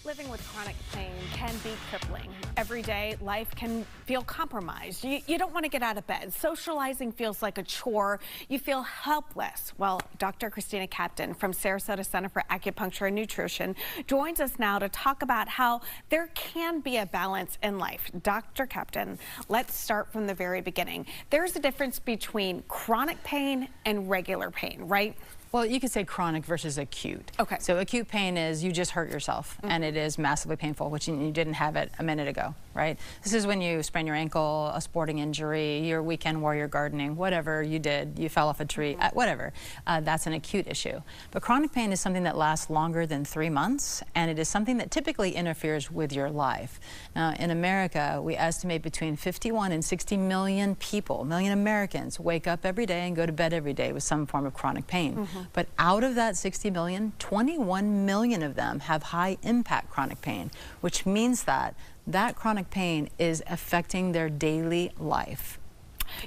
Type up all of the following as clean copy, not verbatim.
Living with chronic pain can be crippling. Every day, life can feel compromised. You don't want to get out of bed. Socializing feels like a chore. You feel helpless. Well, Dr. Christina from Sarasota Center for Acupuncture and Nutrition joins us now to talk about how there can be a balance in life. Dr. Captain, let's start from the very beginning. There's a difference between chronic pain and regular pain, right? Well, you could say chronic versus acute. Okay. So acute pain is you just hurt yourself, and it is massively painful, which you didn't have it a minute ago, right? This is when you sprain your ankle, a sporting injury, your weekend warrior gardening, whatever you did, you fell off a tree, whatever. That's an acute issue. But chronic pain is something that lasts longer than 3 months, and it is something that typically interferes with your life. Now, in America, we estimate between 51 and 60 million people, million Americans, wake up every day and go to bed every day with some form of chronic pain. But out of that 60 million, 21 million of them have high impact chronic pain, which means that that chronic pain is affecting their daily life.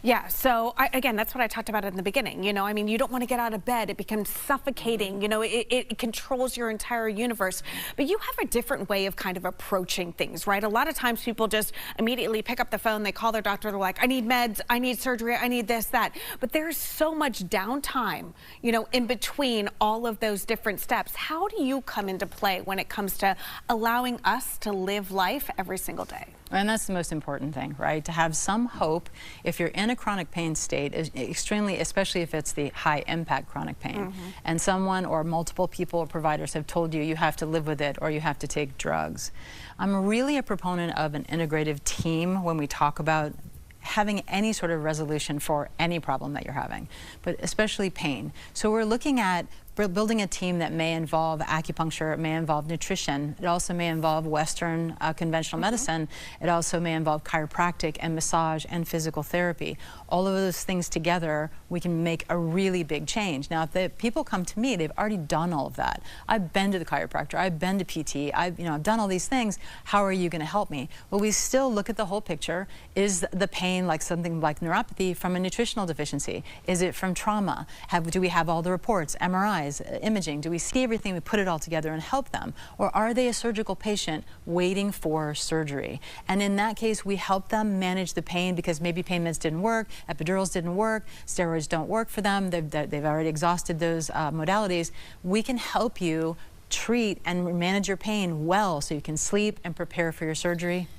Yeah, so again, that's what I talked about in the beginning. You know, I mean, you don't want to get out of bed. It becomes suffocating. You know, it controls your entire universe. But you have a different way of kind of approaching things, right? A lot of times people just immediately pick up the phone, they call their doctor, they're like, I need meds, I need surgery, I need this, that. But there's so much downtime, you know, in between all of those different steps. How do you come into play when it comes to allowing us to live life every single day? And that's the most important thing, right? To have some hope if you're in a chronic pain state, is extremely, especially if it's the high impact chronic pain. And someone or multiple people or providers have told you you have to live with it or you have to take drugs. I'm really a proponent of an integrative team when we talk about having any sort of resolution for any problem that you're having, but especially pain. So we're looking at building a team that may involve acupuncture, it may involve nutrition, it also may involve Western conventional medicine, it also may involve chiropractic and massage and physical therapy. All of those things together, we can make a really big change. Now, if the people come to me, they've already done all of that. I've been to the chiropractor, I've been to PT, I've done all these things. How are you going to help me? Well, we still look at the whole picture. Is the pain like something like neuropathy from a nutritional deficiency? Is it from trauma? Do we have all the reports, MRIs? Imaging? Do we see everything, we put it all together and help them? Or are they a surgical patient waiting for surgery? And in that case, we help them manage the pain because maybe pain meds didn't work, epidurals didn't work, steroids don't work for them, they've already exhausted those modalities. We can help you treat and manage your pain well so you can sleep and prepare for your surgery.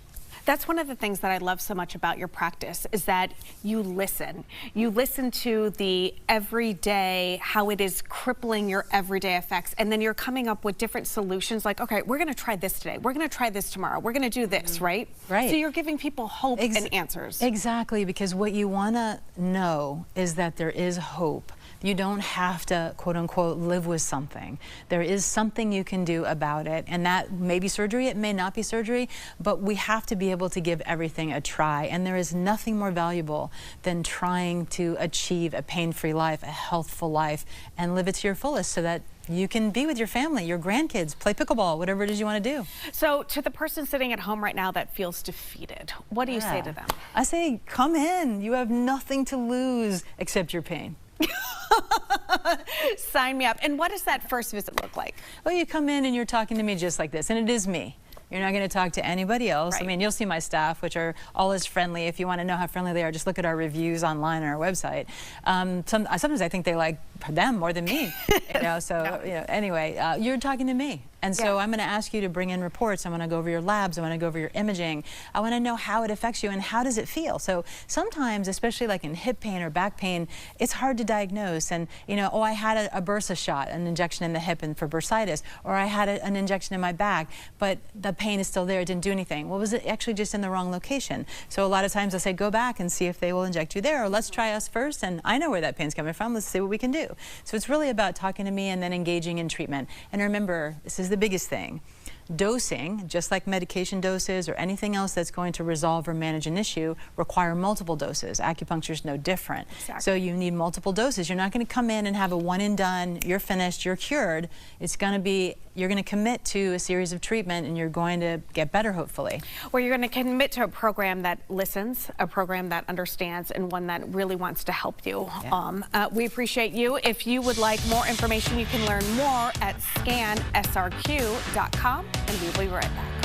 That's one of the things that I love so much about your practice is that you listen. You listen to the everyday, how it is crippling your everyday effects, and then you're coming up with different solutions like, okay, we're gonna try this today, we're gonna try this tomorrow, we're gonna do this, right? Right. So you're giving people hope and answers. Exactly, because what you wanna know is that there is hope. You don't have to, quote unquote, live with something. There is something you can do about it, and that may be surgery, it may not be surgery, but we have to be able to give everything a try, and there is nothing more valuable than trying to achieve a pain-free life, a healthful life, and live it to your fullest so that you can be with your family, your grandkids, play pickleball, whatever it is you want to do. So to the person sitting at home right now that feels defeated, what do you say to them? I say, come in. You have nothing to lose except your pain. Sign me up. And what does that first visit look like? Well, you come in and you're talking to me just like this, and it is me. You're not going to talk to anybody else. Right. I mean, you'll see my staff, which are all as friendly. If you want to know how friendly they are, just look at our reviews online on our website. Sometimes I think they like them more than me. You know, so anyway, you're talking to me. And so I'm going to ask you to bring in reports. I want to go over your labs. I want to go over your imaging. I want to know how it affects you and how does it feel. So sometimes, especially like in hip pain or back pain, it's hard to diagnose. And, you know, oh, I had a bursa shot, an injection in the hip and for bursitis, or I had an injection in my back, but the pain is still there. It didn't do anything. Well, was it actually just in the wrong location? So a lot of times I say, go back and see if they will inject you there, or let's try us first. And I know where that pain's coming from. Let's see what we can do. So it's really about talking to me and then engaging in treatment. And remember, this is the biggest thing. Dosing, just like medication doses or anything else that's going to resolve or manage an issue, require multiple doses. Acupuncture is no different. Exactly. So you need multiple doses. You're not going to come in and have a one and done, you're finished, you're cured. It's going to be, you're going to commit to a series of treatment and you're going to get better, hopefully. Well, you're going to commit to a program that listens, a program that understands, and one that really wants to help you. Yeah. We appreciate you. If you would like more information, you can learn more at scansrq.com. and we will be right back.